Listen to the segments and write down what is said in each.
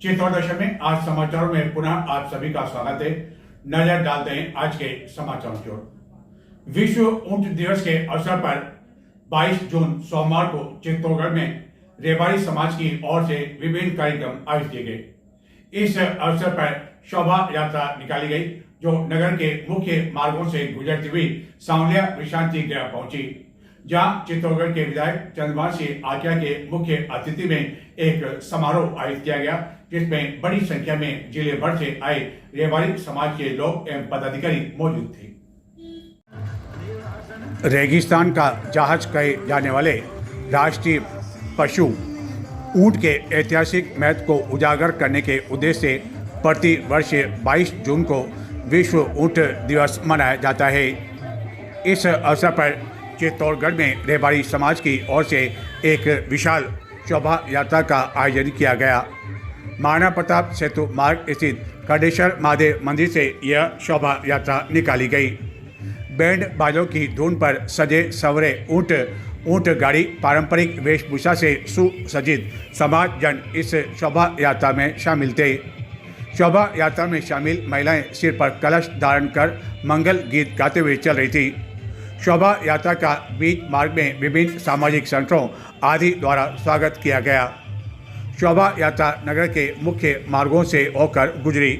चित्तौड़ दशा में आज समाचारों में पुनः आप सभी का स्वागत है। नजर डालते हैं आज के समाचारों की ओर। विश्व ऊंट दिवस के अवसर पर 22 जून सोमवार को चित्तौड़गढ़ में रेवाड़ी समाज की ओर से विभिन्न कार्यक्रम आयोजित किए गए। इस अवसर पर शोभा यात्रा निकाली गई जो नगर के मुख्य मार्गों से गुजरती हुई सांवलिया विश्रांति गृह पहुंची, जहां चित्तौड़गढ़ के विधायक चंद्रभान सिंह आकिया के मुख्य अतिथि में एक समारोह आयोजित किया गया, जिसमें बड़ी संख्या में जिले भर से आए रेवाड़ी समाज के लोग एवं पदाधिकारी मौजूद थे। रेगिस्तान का जहाज कहे जाने वाले राष्ट्रीय पशु ऊंट के ऐतिहासिक महत्व को उजागर करने के उद्देश्य से प्रति वर्ष 22 जून को विश्व ऊंट दिवस मनाया जाता है। इस अवसर पर चित्तौड़गढ़ में रेवाड़ी समाज की ओर से एक विशाल शोभा यात्रा का आयोजन किया गया। महाराणा प्रताप सेतु मार्ग स्थित खडेश्वर महादेव मंदिर से यह शोभा यात्रा निकाली गई। बैंड बाजों की धुन पर सजे सवरे ऊंट गाड़ी पारंपरिक वेशभूषा से सुसज्जित समाज जन इस शोभा यात्रा में शामिल थे। शोभा यात्रा में शामिल महिलाएं सिर पर कलश धारण कर मंगल गीत गाते हुए चल रही थी। शोभा यात्रा का बीच मार्ग में विभिन्न सामाजिक संगठनों आदि द्वारा स्वागत किया गया। शोभा यात्रा नगर के मुख्य मार्गों से होकर गुजरी,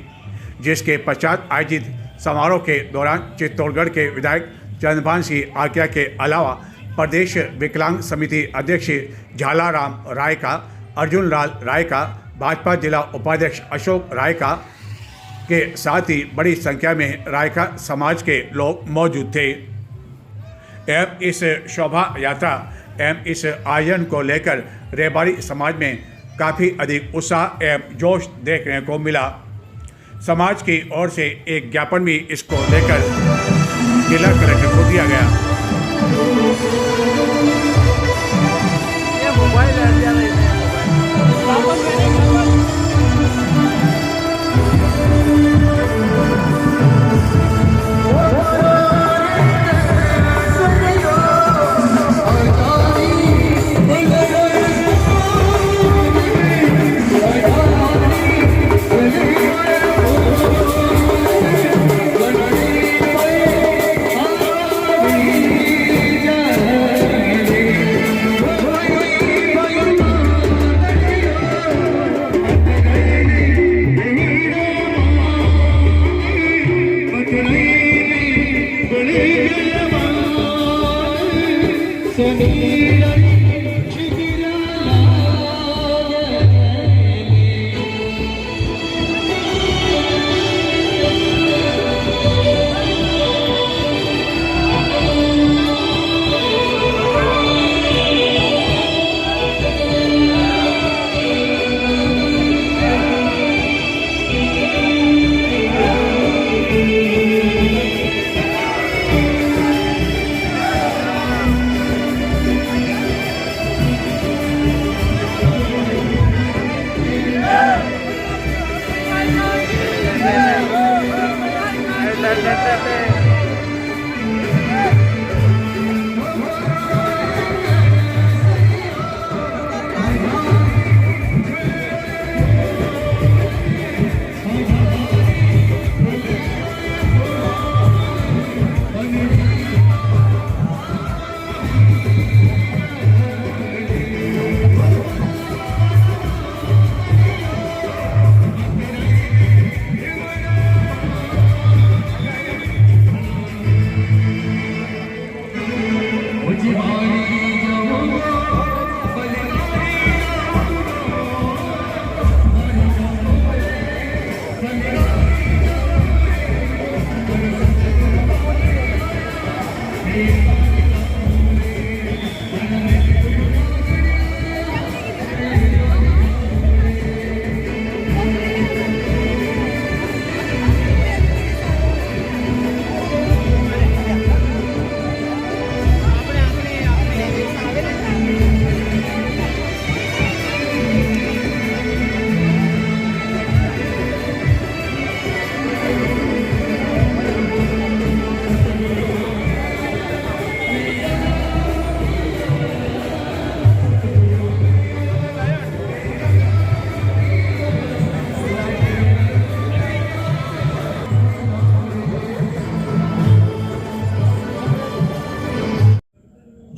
जिसके पश्चात आयोजित समारोह के दौरान चित्तौड़गढ़ के विधायक चंद्रभान सिंह आकिया के अलावा प्रदेश विकलांग समिति अध्यक्ष झालाराम राय का, अर्जुन लाल राय का, भाजपा जिला उपाध्यक्ष अशोक राय का के साथ ही बड़ी संख्या में रायका समाज के लोग मौजूद थे। एवं इस शोभा यात्रा एवं इस आयोजन को लेकर रेवाड़ी समाज में काफ़ी अधिक उत्साह एवं जोश देखने को मिला। समाज की ओर से एक ज्ञापन भी इसको लेकर जिला कलेक्टर को दिया गया।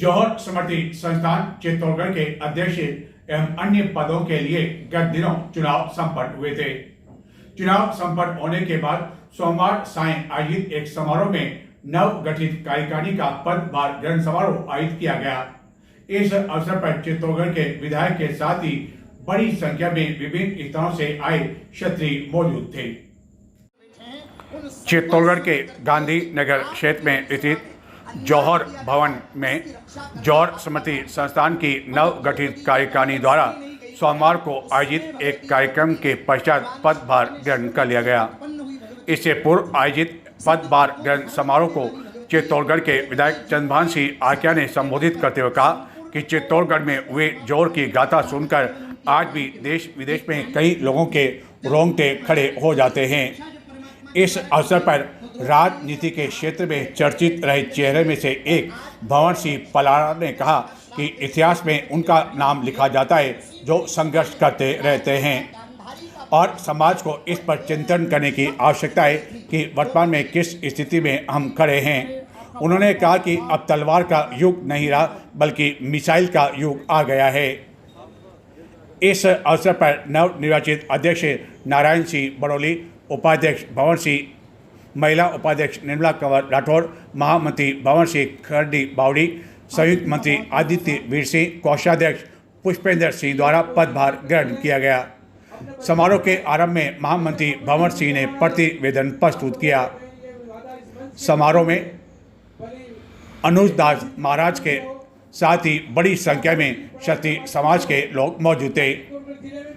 जौहर स्मृति संस्थान चित्तौड़गढ़ के अध्यक्ष एवं अन्य पदों के लिए गत दिनों चुनाव संपन्न हुए थे। चुनाव संपन्न होने के बाद सोमवार सायं आयोजित एक समारोह में नव गठित कार्यकारिणी का पदभार ग्रहण समारोह आयोजित किया गया। इस अवसर पर चित्तौड़गढ़ के विधायक के साथ ही बड़ी संख्या में विभिन्न स्थानों से आए क्षत्रिय मौजूद थे। चित्तौड़गढ़ के गांधी नगर क्षेत्र में स्थित जौहर भवन में जौहर स्मृति संस्थान की नव गठित कार्यकारिणी द्वारा सोमवार को आयोजित एक कार्यक्रम के पश्चात पदभार ग्रहण कर लिया गया। इससे पूर्व आयोजित पदभार ग्रहण समारोह को चित्तौड़गढ़ के विधायक चंद्रभान सिंह आर्या ने संबोधित करते हुए कहा कि चित्तौड़गढ़ में हुए जौहर की गाथा सुनकर आज भी देश विदेश में कई लोगों के रोंगटे खड़े हो जाते हैं। इस अवसर पर राजनीति के क्षेत्र में चर्चित रहे चेहरे में से एक भंवर सिंह पलारा ने कहा कि इतिहास में उनका नाम लिखा जाता है जो संघर्ष करते रहते हैं और समाज को इस पर चिंतन करने की आवश्यकता है कि वर्तमान में किस स्थिति में हम खड़े हैं। उन्होंने कहा कि अब तलवार का युग नहीं रहा बल्कि मिसाइल का युग आ गया है। इस अवसर पर नवनिर्वाचित अध्यक्ष नारायण सिंह बड़ोली, उपाध्यक्ष भंवर सिंह, महिला उपाध्यक्ष निर्मला कंवर राठौड़, महामंत्री भंवर सिंह खरडी बावड़ी, संयुक्त मंत्री आदित्य वीर सिंह, कोषाध्यक्ष पुष्पेंद्र सिंह द्वारा पदभार ग्रहण किया गया। समारोह के आरंभ में महामंत्री भंवर सिंह ने प्रतिवेदन प्रस्तुत किया। समारोह में अनुज दास महाराज के साथ ही बड़ी संख्या में क्षत्रिय समाज के लोग मौजूद थे।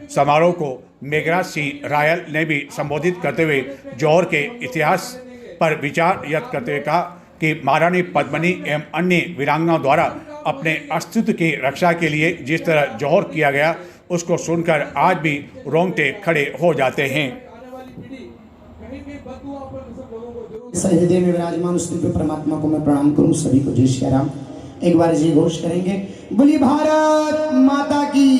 समारोह को मेघराज सिंह रायल ने भी संबोधित करते हुए जौहर के इतिहास पर विचार व्यक्त करते हुए कहा कि महारानी पद्मिनी एवं अन्य वीरांगनाओं द्वारा अपने अस्तित्व की रक्षा के लिए जिस तरह जौहर किया गया उसको सुनकर आज भी रोंगटे खड़े हो जाते हैं। हृदय में विराजमान उस दिव्य परमात्मा को मैं प्रणाम करूं। सभी को जय श्री राम। एक बार जी घोष करेंगे, बोली भारत माता की,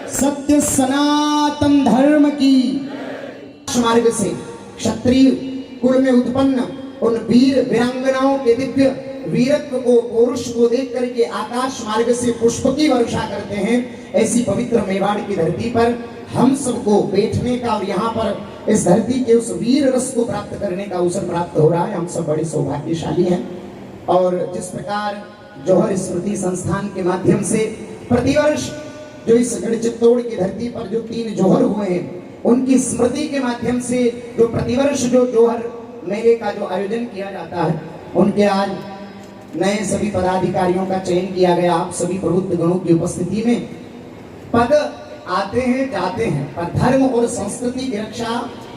सत्य सनातन धर्म की। मार्ग से क्षत्रिय कुल में उत्पन्न उन वीर वीरांगनाओं के दिव्य वीरत्व को, पौरुष को देख करके आकाश मार्ग से पुष्प की वर्षा करते हैं। ऐसी पवित्र मेवाड़ की धरती पर हम सबको बैठने का और यहाँ पर इस धरती के उस वीर रस को प्राप्त करने का अवसर प्राप्त हो रहा है। हम सब बड़े सौभाग्यशाली हैं। और जिस प्रकार जौहर स्मृति संस्थान के माध्यम से प्रतिवर्ष जो इस गढ़ चित्तौड़ की धरती पर जो 3 जौहर हुए हैं उनकी स्मृति के माध्यम से जो प्रतिवर्ष जो जौहर मेले का जो आयोजन किया जाता है, उनके आज नए सभी पदाधिकारियों का चयन किया गया। आप सभी प्रबुद्ध गणों की उपस्थिति में पद आते हैं जाते हैं, पर धर्म और संस्कृति की रक्षा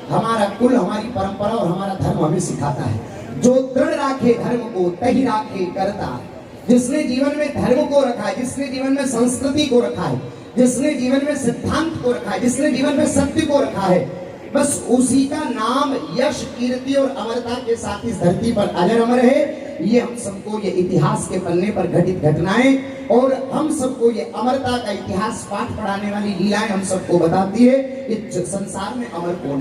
हमारा कुल, हमारी परंपरा और हमारा धर्म हमें सिखाता है। जो दृढ़ राखे धर्म को तही राखे करता है। जिसने जीवन में धर्म को रखा है, जिसने जीवन में संस्कृति को रखा है, जिसने जीवन में सिद्धांत को रखा है, जिसने जीवन में सत्य को रखा है, बस उसी का नाम यश, कीर्ति और अमरता के साथ इस धरती पर अजर अमर है। ये हम सबको ये इतिहास के पन्ने पर घटित घटनाएं और हम सबको ये अमरता का इतिहास पाठ पढ़ाने वाली लीलाएं हम सबको बताती है कि संसार में अमर कौन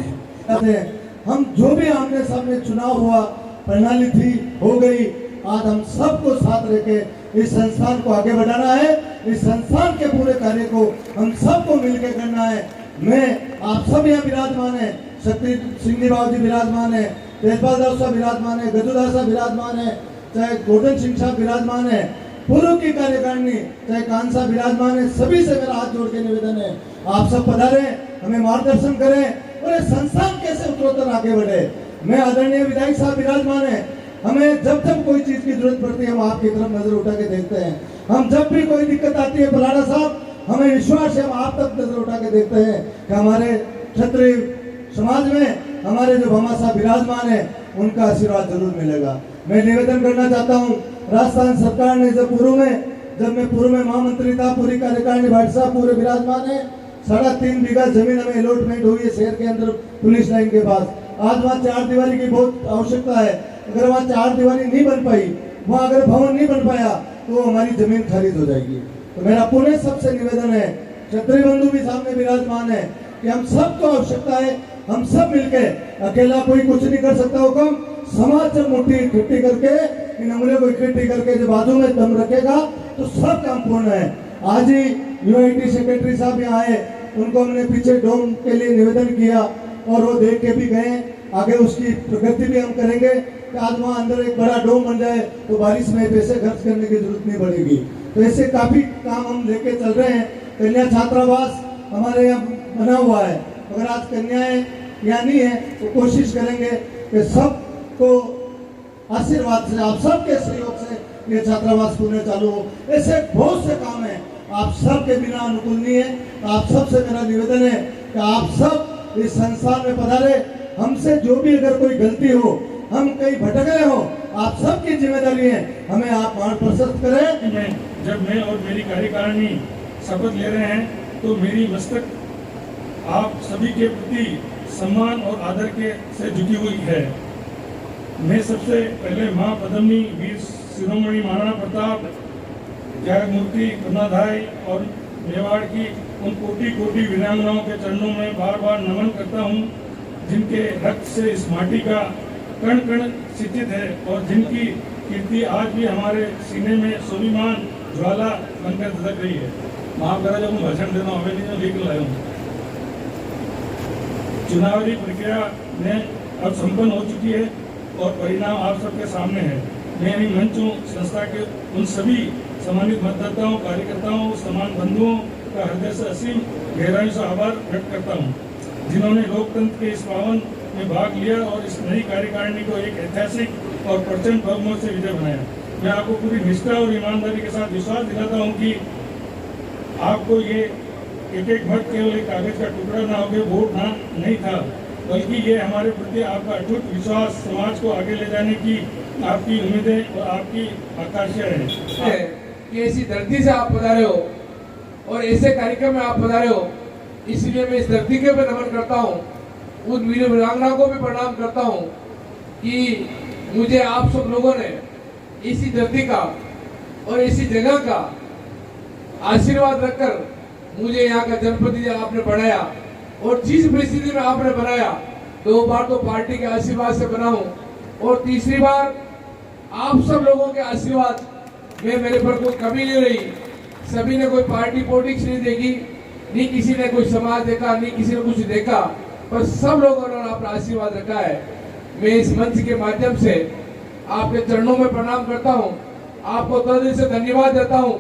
है। हम जो भी आमने सामने चुनाव हुआ, प्रणाली थी, हो गई। आज हम सबको साथ लेके इस संस्थान को आगे बढ़ाना है। इस संस्थान के पूरे कार्य को हम सबको मिलकर करना है। मैं आप सब यहाँ विराजमान है, शक्ति सिंह बाबू जी विराजमान है, तेजपाल दास साहब विराजमान है, गजुदास साहब विराजमान है, चाहे गोल्डन सिंह साहब विराजमान है, पूर्व की कार्यकारिणी चाहे कान साहब विराजमान है। सभी से मेरा हाथ जोड़ के निवेदन है, आप सब पधारे, हमें मार्गदर्शन करें और ये संस्थान कैसे उत्तरोत्तर आगे बढ़े। मैं आदरणीय विधायक साहब विराजमान है। हमें जब जब कोई चीज की जरूरत पड़ती है हम आपकी तरफ नजर उठा के देखते हैं। हम जब भी कोई दिक्कत आती है पलाड़ा साहब, हमें विश्वास है हम आप तक नजर उठा के देखते हैं कि हमारे क्षत्रिय समाज में हमारे जो भामा साहब विराजमान है उनका आशीर्वाद जरूर मिलेगा। मैं निवेदन करना चाहता हूँ, राजस्थान सरकार ने जब मैं पूर्व में महामंत्री था, पूरी कार्यकारिणी भाट साहब पूरे विराजमान है। 3.5 बीघा जमीन हमें अलॉटमेंट हुई है शहर के अंदर पुलिस लाइन के पास। आज वहाँ 4 दीवारी की बहुत आवश्यकता है। अगर वहाँ 4 दीवारी नहीं बन पाई, वहाँ अगर भवन नहीं बन पाया तो हमारी जमीन खारिज हो जाएगी। तो मेरा पुनः सबसे निवेदन है, क्षत्रिय बंधु भी सामने विराजमान है, कि हम सबको आवश्यकता है, हम सब मिलके, अकेला कोई कुछ नहीं कर सकता हुक्म, समाज से मुट्ठी इकट्ठी करके इन अमलों को इकट्ठी करके जो बाजू में दम रखेगा तो सब काम पूर्ण है। आज ही यूआईटी सेक्रेटरी साहब यहाँ आए, उनको हमने पीछे डोम के लिए निवेदन किया और वो देख के भी गए। आगे उसकी प्रगति भी हम करेंगे कि आज वहाँ अंदर एक बड़ा डोम बन जाए तो बारिश में पैसे खर्च करने की जरूरत नहीं पड़ेगी। तो ऐसे काफी काम हम लेके चल रहे हैं। कन्या छात्रावास हमारे यहाँ बना हुआ है, अगर आज कन्याएं यहाँ नहीं है तो कोशिश करेंगे कि सबको आशीर्वाद से, आप सबके सहयोग से ये छात्रावास पुनः चालू हो। ऐसे बहुत से काम है, आप सबके बिना अनुकूल नहीं है। आप सबसे मेरा निवेदन है कि आप सब इस संस्थान में पधारे। हमसे जो भी अगर कोई गलती हो, हम कहीं भटक गए हो, आप सबकी जिम्मेदारी है, हमें आप मान प्रशस्त करें। जब मैं और मेरी कार्यकारिणी शपथ ले रहे हैं तो मेरी मस्तक आप सभी के प्रति सम्मान और आदर के से झुकी हुई है। मैं सबसे पहले मां पद्मिनी, वीर शिरोमणि महाराणा प्रताप, त्यागमूर्ति करुणाधाय और मेवाड़ की उन कोटि कोटि वीरांगनाओं के चरणों में बार बार नमन करता हूं, जिनके रक्त से इस माटी का कण कण सिंचित है और जिनकी कीर्ति आज भी हमारे सीने में स्वाभिमान ज्वाला बनकर धधक रही है। माफ करा जब मैं भाषण देता हूँ, हमें नहीं लिख लाया हूँ। चुनावी प्रक्रिया ने अब संपन्न हो चुकी है और परिणाम आप सबके सामने है। मैं इन मंचों संस्था के उन सभी सम्मानित मतदाताओं, कार्यकर्ताओं, समान बंधुओं का हृदय से असीम गहराई से आभार व्यक्त करता हूँ, जिन्होंने लोकतंत्र के इस पावन में भाग लिया और इस नई कार्यकारिणी को एक ऐतिहासिक और प्रचंड बहुमत से विजय बनाया। मैं आपको पूरी निष्ठा और ईमानदारी के साथ विश्वास दिलाता हूँ कि आपको ये एक एक मत केवल एक कागज का टुकड़ा ना होकर वोट ना नहीं था, बल्कि ये हमारे प्रति आपका अटूट विश्वास, समाज को आगे ले जाने की आपकी उम्मीदें और आपकी आकांक्षा है कि ऐसी धरती से आप पधारे हो और ऐसे कार्यक्रम में आप पधारे हो। इसलिए मैं इस धरती के भी नमन करता हूँ, उन वीर वीरांगना को भी प्रणाम करता हूँ कि मुझे आप सब लोगों ने इसी धरती का और इसी जगह का आशीर्वाद रखकर मुझे यहाँ का जनप्रतिनिधि आपने बनाया और जिस परिस्थिति में आपने बनाया, 2 बार तो पार्टी के आशीर्वाद से बना हूँ और तीसरी बार आप सब लोगों के आशीर्वाद में मेरे पर कोई कमी नहीं रही। सभी ने कोई पार्टी पॉलिटिक्स नहीं देखी, नहीं किसी ने कोई समाज देखा, नहीं किसी ने कुछ देखा, पर सब लोगों ने अपना आशीर्वाद रखा है। मैं इस मंच के माध्यम से आपके चरणों में प्रणाम करता हूँ, आपको तहे दिल से धन्यवाद देता हूँ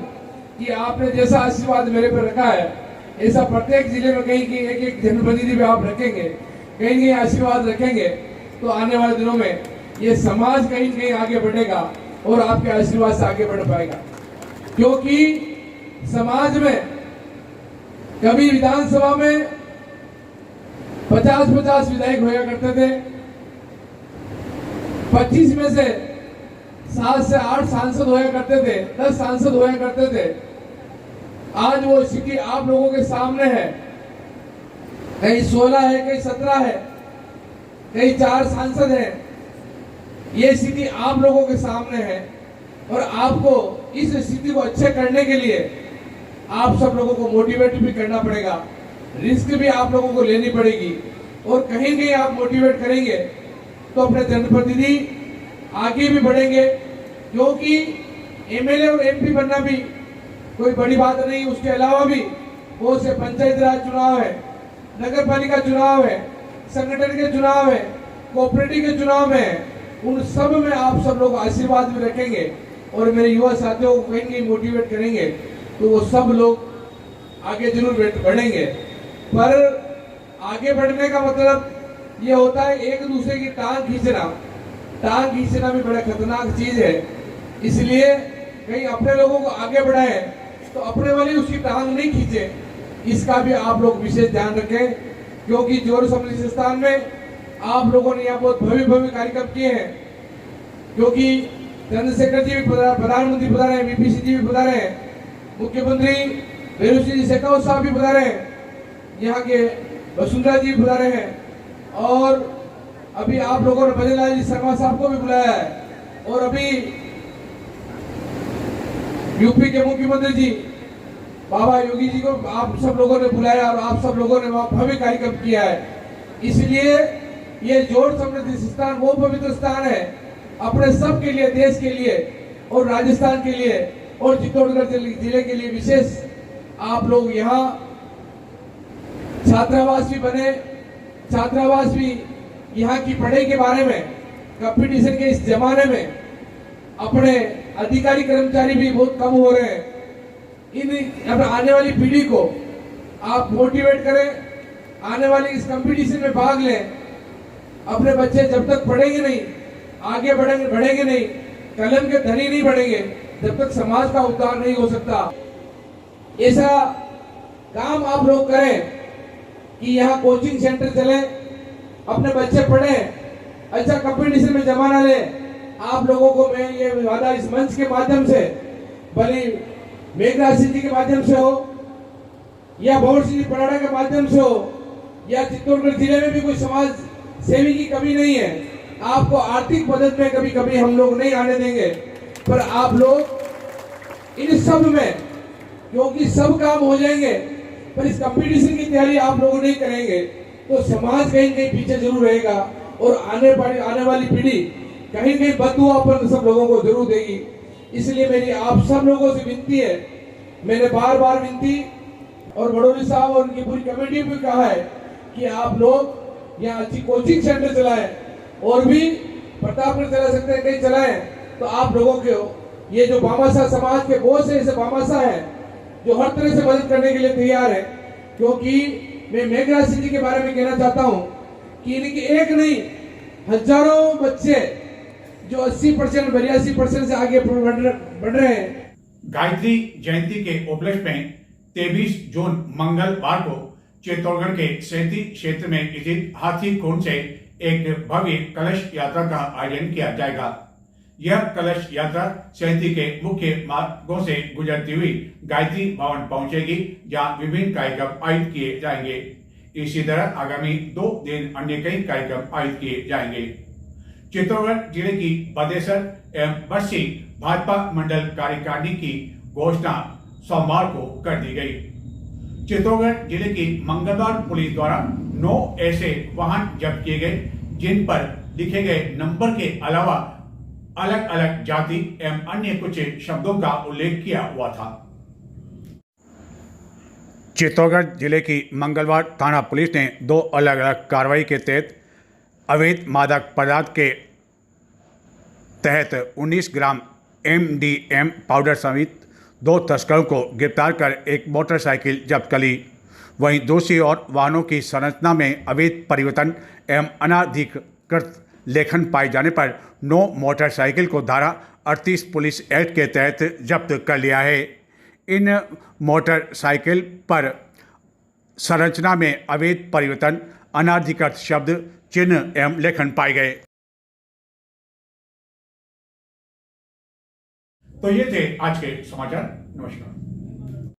कि आपने जैसा आशीर्वाद मेरे पर रखा है, ऐसा प्रत्येक जिले में कहीं की एक एक जनप्रतिनिधि भी आप रखेंगे, कहीं कहीं आशीर्वाद रखेंगे, तो आने वाले दिनों में ये समाज कहीं कहीं आगे बढ़ेगा और आपके आशीर्वाद से आगे बढ़ पाएगा। क्योंकि समाज में कभी विधानसभा में 50-50 विधायक होया करते थे, 25 में से 7 से 8 सांसद होया करते थे, 10 सांसद होया करते थे। आज वो स्थिति आप लोगों के सामने है, कहीं 16 है, कहीं 17 है, कहीं 4 सांसद हैं। ये स्थिति आप लोगों के सामने है और आपको इस स्थिति को अच्छे करने के लिए आप सब लोगों को मोटिवेट भी करना पड़ेगा, रिस्क भी आप लोगों को लेनी पड़ेगी और कहीं कहीं आप मोटिवेट करेंगे तो अपने जनप्रतिनिधि आगे भी बढ़ेंगे। क्योंकि एमएलए और एमपी बनना भी कोई बड़ी बात नहीं, उसके अलावा भी बहुत से पंचायत राज चुनाव है, नगर पालिका चुनाव है, संगठन के चुनाव है, कोऑपरेटिव के चुनाव है। उन सब में आप सब लोग आशीर्वाद भी रखेंगे और मेरे युवा साथियों को कहीं कहीं मोटिवेट करेंगे तो वो सब लोग आगे जरूर बढ़ेंगे। पर आगे बढ़ने का मतलब ये होता है एक दूसरे की टांग खींचना भी बड़ा खतरनाक चीज है। इसलिए कहीं अपने लोगों को आगे बढ़ाए तो अपने वाली उसकी टांग नहीं खींचे, इसका भी आप लोग विशेष ध्यान रखें। क्योंकि जोर सम्मेलन संस्थान में आप लोगों ने यहाँ बहुत भव्य कार्यक्रम किए हैं। क्योंकि चंद्रशेखर जी भी प्रधानमंत्री पधारे हैं, वीपीसी जी भी पधारे हैं, मुख्यमंत्री बेलूसी जी शेखावत साहब भी पधारे हैं, यहाँ के वसुंधरा जी पधारे हैं और अभी आप लोगों ने भजनलाल जी शर्मा साहब को भी बुलाया है और अभी यूपी के मुख्यमंत्री जी बाबा योगी जी को आप सब लोगों ने बुलाया और आप सब लोगों ने वहाँ भव्य कार्यक्रम किया है। इसलिए ये जोड़ समृद्धि स्थान वो पवित्र स्थान है अपने सब के लिए, देश के लिए और राजस्थान के लिए और चित्तौड़गढ़ जिले के लिए विशेष आप लोग यहाँ छात्रावास भी बने, छात्रावास भी यहाँ की पढ़ाई के बारे में, कंपटीशन के इस जमाने में अपने अधिकारी कर्मचारी भी बहुत कम हो रहे हैं। इन आने वाली पीढ़ी को आप मोटिवेट करें, आने वाली इस कंपटीशन में भाग लें। अपने बच्चे जब तक पढ़ेंगे नहीं, आगे बढ़ेंगे नहीं, कलम के धनी नहीं बढ़ेंगे, जब तक समाज का उद्धार नहीं हो सकता। ऐसा काम आप लोग करें कि यहाँ कोचिंग सेंटर चले, अपने बच्चे पढ़ें, अच्छा कंपटीशन में जमा ले। आप लोगों को मैं ये वादा इस मंच के माध्यम से, भले मेघराज सिंह जी के माध्यम से हो या भंवर सिंह जी पराड़ा के माध्यम से हो, या चित्तौड़गढ़ जिले में भी कोई समाज सेवी की कमी नहीं है। आपको आर्थिक मदद में कभी कभी हम लोग नहीं आने देंगे, पर आप लोग इन सब में, क्योंकि सब काम हो जाएंगे, पर इस कंपटीशन की तैयारी आप लोग नहीं करेंगे तो समाज कहीं कहीं पीछे जरूर रहेगा और आने वाली पीढ़ी कहीं कहीं बददुआ अपन सब लोगों को जरूर देगी। इसलिए मेरी आप सब लोगों से विनती है, मैंने बार बार विनती और बड़ोली साहब और उनकी पूरी कमेटी भी कहा है कि आप लोग यहाँ अच्छी कोचिंग सेंटर चलाएं, और भी प्रतापगढ़ चला सकते हैं, कहीं चलाएं, तो आप लोगों के ये जो भामाशाह समाज के बहुत से ऐसे भामाशाह हैं जो हर तरह से मदद करने के लिए तैयार है। क्योंकि मैं मेघराज सिंह जी के बारे में कहना चाहता हूँ कि इनके एक नहीं हजारों बच्चे जो 80% 82% से आगे बढ़ रहे हैं। गायत्री जयंती के उपलक्ष्य में 23 जून मंगलवार को चित्तौड़गढ़ के सैंती क्षेत्र में स्थित हाथी कुंड से एक भव्य कलश यात्रा का आयोजन किया जाएगा। यह कलश यात्रा सैंती के मुख्य मार्गों से गुजरती हुई गायत्री भवन पहुंचेगी, जहां विभिन्न कार्यक्रम आयोजित किए जाएंगे। इसी तरह आगामी 2 दिन अन्य कई कार्यक्रम आयोजित किए जाएंगे। चित्तौड़गढ़ जिले की बदेसर एवं बस्सी भाजपा मंडल कार्यकारिणी की घोषणा सोमवार को कर दी गई। चित्तौड़गढ़ जिले की मंगलवार पुलिस द्वारा 9 ऐसे वाहन जब्त किए गए जिन पर लिखे गए नंबर के अलावा अलग अलग जाति एवं अन्य कुछ शब्दों का उल्लेख किया हुआ था। चित्तौड़गढ़ जिले की मंगलवार थाना पुलिस ने 2 अलग अलग कार्रवाई के तहत अवैध मादक पदार्थ के तहत 19 ग्राम MDM पाउडर समेत 2 तस्करों को गिरफ्तार कर एक मोटरसाइकिल जब्त कर ली। वहीं दूसरी ओर वाहनों की संरचना में अवैध परिवर्तन एवं अनाधिकृत लेखन पाए जाने पर 9 मोटरसाइकिल को धारा 38 पुलिस एक्ट के तहत जब्त कर लिया है। इन मोटरसाइकिल पर संरचना में अवैध परिवर्तन, अनाधिकृत शब्द, चिन्ह एवं लेखन पाए गए। तो ये थे आज के समाचार। नमस्कार।